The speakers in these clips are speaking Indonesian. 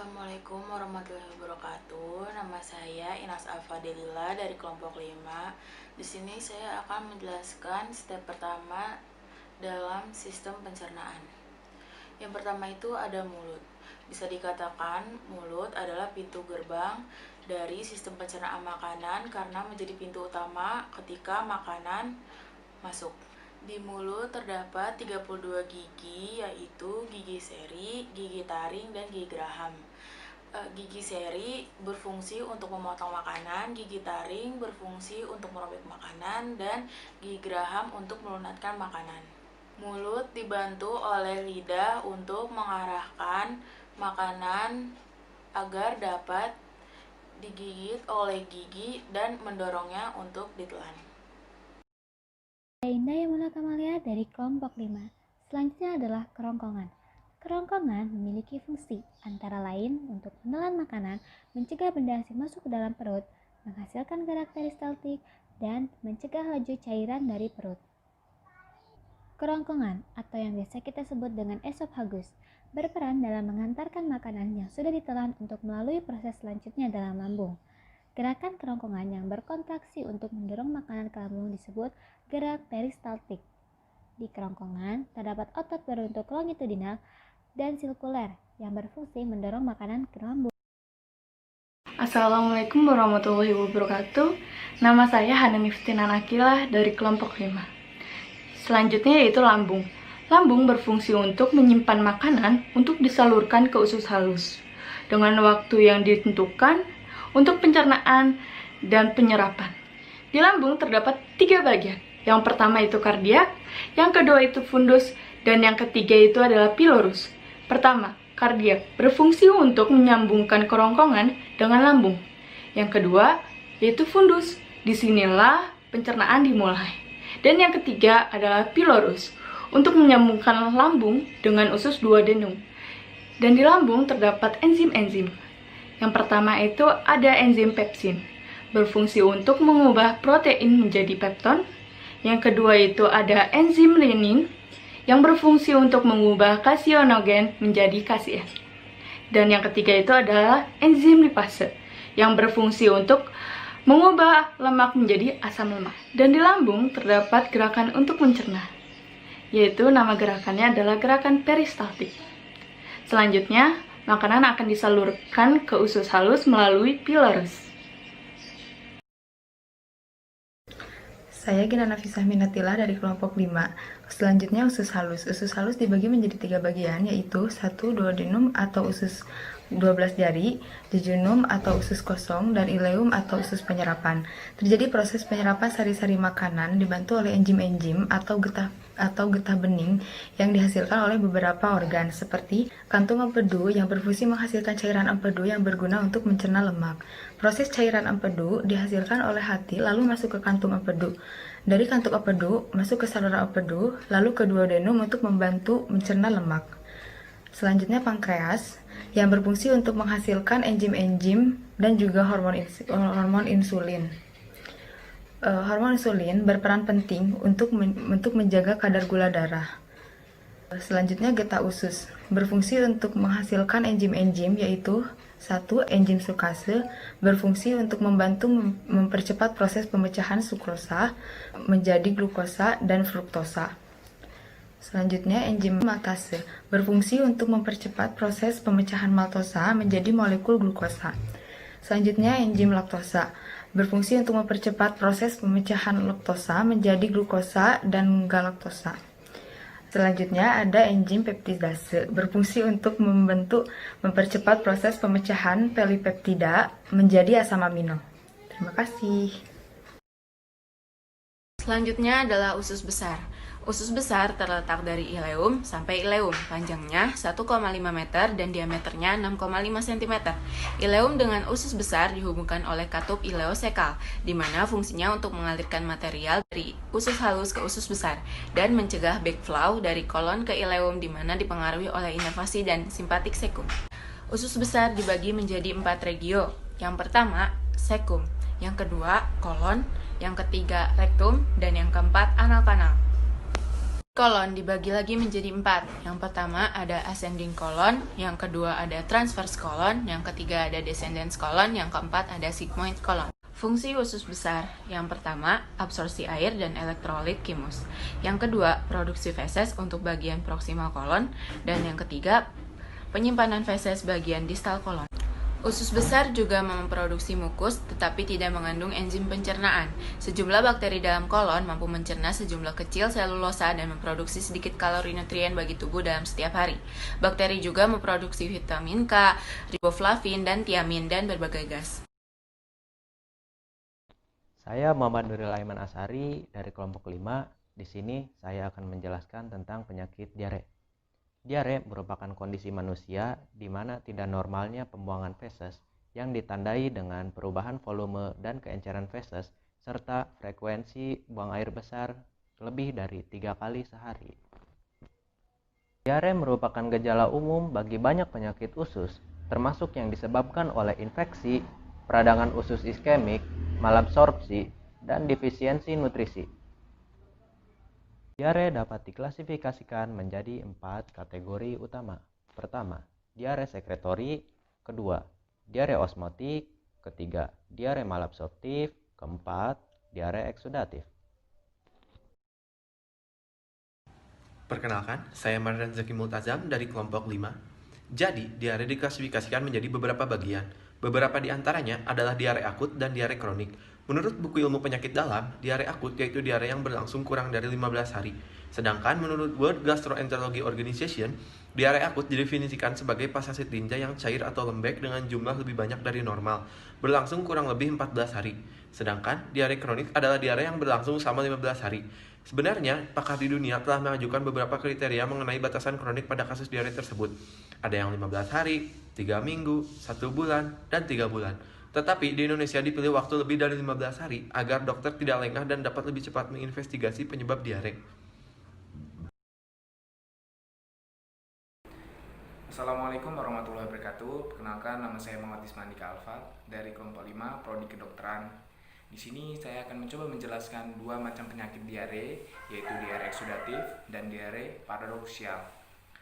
Assalamualaikum warahmatullahi wabarakatuh. Nama saya Inas Alfadelila dari kelompok 5. Di sini saya akan menjelaskan step pertama dalam sistem pencernaan. Yang pertama itu ada mulut. Bisa dikatakan mulut adalah pintu gerbang dari sistem pencernaan makanan karena menjadi pintu utama ketika makanan masuk. Di mulut terdapat 32 gigi, yaitu gigi seri, gigi taring, dan gigi geraham. Gigi seri berfungsi untuk memotong makanan, gigi taring berfungsi untuk merobek makanan, dan gigi geraham untuk melunakkan makanan. Mulut dibantu oleh lidah untuk mengarahkan makanan agar dapat digigit oleh gigi dan mendorongnya untuk ditelan. Saya Indah yang Amalia dari kelompok 5. Selanjutnya adalah kerongkongan. Kerongkongan memiliki fungsi antara lain untuk menelan makanan, mencegah benda asing masuk ke dalam perut, menghasilkan gerak peristaltik, dan mencegah laju cairan dari perut. Kerongkongan atau yang biasa kita sebut dengan esophagus berperan dalam mengantarkan makanan yang sudah ditelan untuk melalui proses selanjutnya dalam lambung. Gerakan kerongkongan yang berkontraksi untuk mendorong makanan ke lambung disebut gerak peristaltik. Di kerongkongan terdapat otot berbentuk longitudinal dan sirkuler yang berfungsi mendorong makanan ke lambung. Assalamualaikum warahmatullahi wabarakatuh. Nama saya Hana Miftinan Akilah dari kelompok 5. Selanjutnya yaitu lambung. Lambung berfungsi untuk menyimpan makanan untuk disalurkan ke usus halus dengan waktu yang ditentukan untuk pencernaan dan penyerapan. Di lambung terdapat 3 bagian. Yang pertama itu kardiak, yang kedua itu fundus, dan yang ketiga itu adalah pilorus. Pertama, kardiak berfungsi untuk menyambungkan kerongkongan dengan lambung. Yang kedua yaitu fundus. Disinilah pencernaan dimulai. Dan yang ketiga adalah pilorus untuk menyambungkan lambung dengan usus duodenum. Dan di lambung terdapat enzim-enzim. Yang pertama itu ada enzim pepsin, berfungsi untuk mengubah protein menjadi pepton. Yang kedua itu ada enzim renin, yang berfungsi untuk mengubah kasionogen menjadi kasein. Dan yang ketiga itu adalah enzim lipase, yang berfungsi untuk mengubah lemak menjadi asam lemak. Dan di lambung terdapat gerakan untuk mencerna, yaitu nama gerakannya adalah gerakan peristaltik. Selanjutnya, makanan akan disalurkan ke usus halus melalui pilorus. Saya Gina Nafisah Minatila dari kelompok 5. Selanjutnya usus halus. Usus halus dibagi menjadi 3 bagian, yaitu 1. Duodenum atau usus 12 jari, jejunum atau usus kosong, dan ileum atau usus penyerapan. Terjadi proses penyerapan sari-sari makanan dibantu oleh enzim-enzim atau getah bening yang dihasilkan oleh beberapa organ seperti kantung empedu yang berfungsi menghasilkan cairan empedu yang berguna untuk mencerna lemak. Proses cairan empedu dihasilkan oleh hati lalu masuk ke kantung empedu. Dari kantung empedu masuk ke saluran empedu lalu ke duodenum untuk membantu mencerna lemak. Selanjutnya pankreas yang berfungsi untuk menghasilkan enzim-enzim dan juga hormon insulin. Hormon insulin berperan penting untuk menjaga kadar gula darah. Selanjutnya getah usus berfungsi untuk menghasilkan enzim-enzim, yaitu 1. Enzim sukase berfungsi untuk membantu mempercepat proses pemecahan sukrosa menjadi glukosa dan fruktosa. Selanjutnya enzim maltase berfungsi untuk mempercepat proses pemecahan maltosa menjadi molekul glukosa. Selanjutnya enzim laktosa berfungsi untuk mempercepat proses pemecahan laktosa menjadi glukosa dan galaktosa. Selanjutnya ada enzim peptidase berfungsi untuk mempercepat proses pemecahan polipeptida menjadi asam amino. Terima kasih. Selanjutnya adalah usus besar. Usus besar terletak dari ileum sampai ileum, panjangnya 1,5 meter dan diameternya 6,5 cm. Ileum dengan usus besar dihubungkan oleh katup ileosekal, di mana fungsinya untuk mengalirkan material dari usus halus ke usus besar dan mencegah backflow dari kolon ke ileum, di mana dipengaruhi oleh inervasi dan simpatik sekum. Usus besar dibagi menjadi 4 regio. Yang pertama, sekum, yang kedua, kolon, yang ketiga, rektum, dan yang keempat, anal kanal. Kolon dibagi lagi menjadi 4. Yang pertama ada ascending colon, yang kedua ada transverse colon, yang ketiga ada descending colon, yang keempat ada sigmoid colon. Fungsi usus besar. Yang pertama, absorpsi air dan elektrolit kimus. Yang kedua, produksi feses untuk bagian proximal kolon. Dan yang ketiga, penyimpanan feses bagian distal kolon. Usus besar juga memproduksi mukus, tetapi tidak mengandung enzim pencernaan. Sejumlah bakteri dalam kolon mampu mencerna sejumlah kecil selulosa dan memproduksi sedikit kalori nutrien bagi tubuh dalam setiap hari. Bakteri juga memproduksi vitamin K, riboflavin, dan tiamin, dan berbagai gas. Saya Muhammad Nuril Aiman Asari dari kelompok 5. Di sini saya akan menjelaskan tentang penyakit diare. Diare merupakan kondisi manusia di mana tidak normalnya pembuangan feses yang ditandai dengan perubahan volume dan keenceran feses serta frekuensi buang air besar lebih dari 3 kali sehari. Diare merupakan gejala umum bagi banyak penyakit usus, termasuk yang disebabkan oleh infeksi, peradangan usus iskemik, malabsorpsi, dan defisiensi nutrisi. Diare dapat diklasifikasikan menjadi 4 kategori utama. Pertama, diare sekretori. Kedua, diare osmotik. Ketiga, diare malabsorptif. Keempat, diare eksudatif. Perkenalkan, saya Mardan Zaki Multazam dari kelompok 5. Jadi, diare diklasifikasikan menjadi beberapa bagian. Beberapa di antaranya adalah diare akut dan diare kronik. Menurut buku ilmu penyakit dalam, diare akut yaitu diare yang berlangsung kurang dari 15 hari. Sedangkan menurut World Gastroenterology Organization, diare akut didefinisikan sebagai pasasi tinja yang cair atau lembek dengan jumlah lebih banyak dari normal, berlangsung kurang lebih 14 hari. Sedangkan diare kronik adalah diare yang berlangsung selama 15 hari. Sebenarnya, pakar di dunia telah mengajukan beberapa kriteria mengenai batasan kronik pada kasus diare tersebut. Ada yang 15 hari, 3 minggu, 1 bulan, dan 3 bulan. Tetapi di Indonesia dipilih waktu lebih dari 15 hari agar dokter tidak lengah dan dapat lebih cepat menginvestigasi penyebab diare. Assalamualaikum warahmatullahi wabarakatuh. Perkenalkan, nama saya Muhammad Ismandika Alfa dari kelompok 5 Prodi Kedokteran. Di sini saya akan mencoba menjelaskan 2 macam penyakit diare, yaitu diare eksudatif dan diare paradoksial.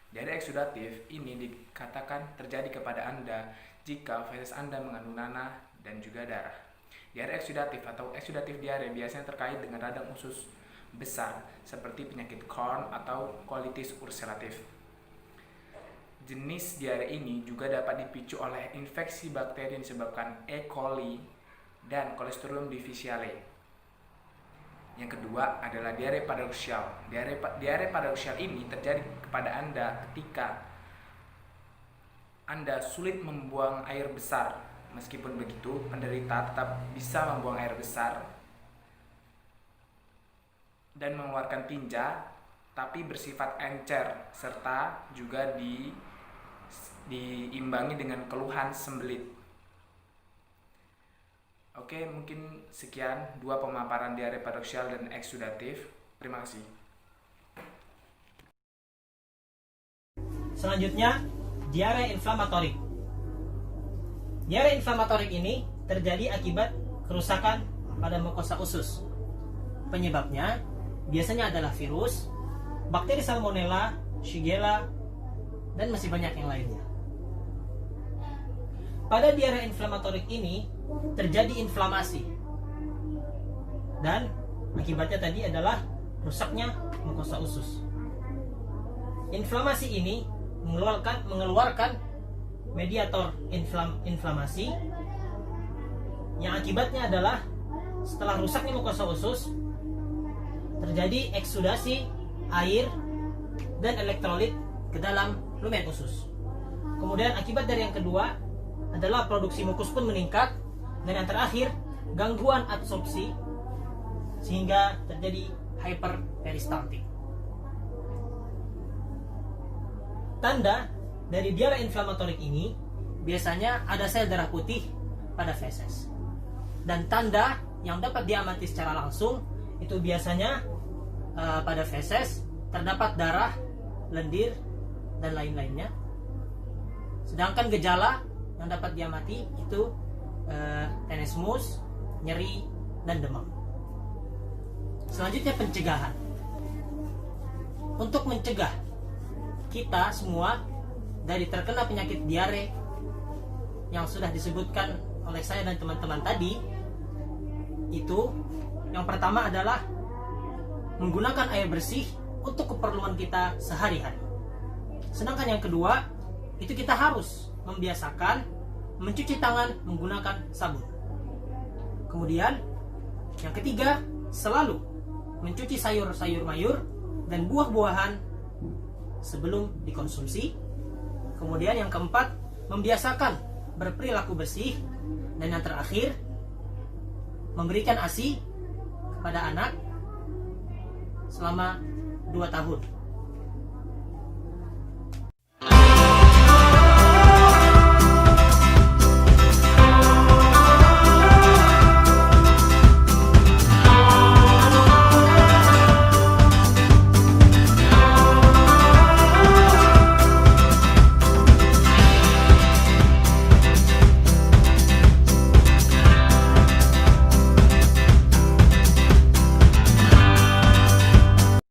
Diare eksudatif ini dikatakan terjadi kepada Anda jika feses Anda mengandung nanah dan juga darah. Diare eksudatif atau eksudatif diare biasanya terkait dengan radang usus besar seperti penyakit Crohn atau colitis ulceratif. Jenis diare ini juga dapat dipicu oleh infeksi bakteri yang disebabkan E. coli dan Clostridium difficile. Yang kedua adalah diare paradoksial. Diare paradoksial ini terjadi kepada Anda ketika Anda sulit membuang air besar. Meskipun begitu, penderita tetap bisa membuang air besar dan mengeluarkan tinja, tapi bersifat encer serta juga diimbangi dengan keluhan sembelit. Oke, mungkin sekian 2 pemaparan diare paradoksial dan eksudatif. Terima kasih. Selanjutnya, diare inflamatorik. Diare inflamatorik ini terjadi akibat kerusakan pada mukosa usus. Penyebabnya biasanya adalah virus, bakteri Salmonella, Shigella, dan masih banyak yang lainnya. Pada diare inflamatorik ini terjadi inflamasi, dan akibatnya tadi adalah rusaknya mukosa usus. Inflamasi ini mengeluarkan mediator inflamasi yang akibatnya adalah setelah rusaknya mukosa usus terjadi eksudasi air dan elektrolit ke dalam lumen usus. Kemudian akibat dari yang kedua adalah produksi mukus pun meningkat, dan yang terakhir gangguan absorpsi sehingga terjadi hyperperistaltik. Tanda dari diare inflamatorik ini biasanya ada sel darah putih pada feses. Dan tanda yang dapat diamati secara langsung itu biasanya pada feses terdapat darah, lendir, dan lain-lainnya. Sedangkan gejala yang dapat diamati itu tenesmus, nyeri, dan demam. Selanjutnya pencegahan. untuk mencegah kita semua dari terkena penyakit diare yang sudah disebutkan oleh saya dan teman-teman tadi, itu yang pertama adalah menggunakan air bersih untuk keperluan kita sehari-hari. Sedangkan yang kedua, itu kita harus membiasakan mencuci tangan menggunakan sabun. Kemudian yang ketiga, selalu mencuci sayur-sayur mayur dan buah-buahan sebelum dikonsumsi. Kemudian yang keempat, membiasakan berperilaku bersih. Dan yang terakhir, memberikan ASI kepada anak selama 2 tahun.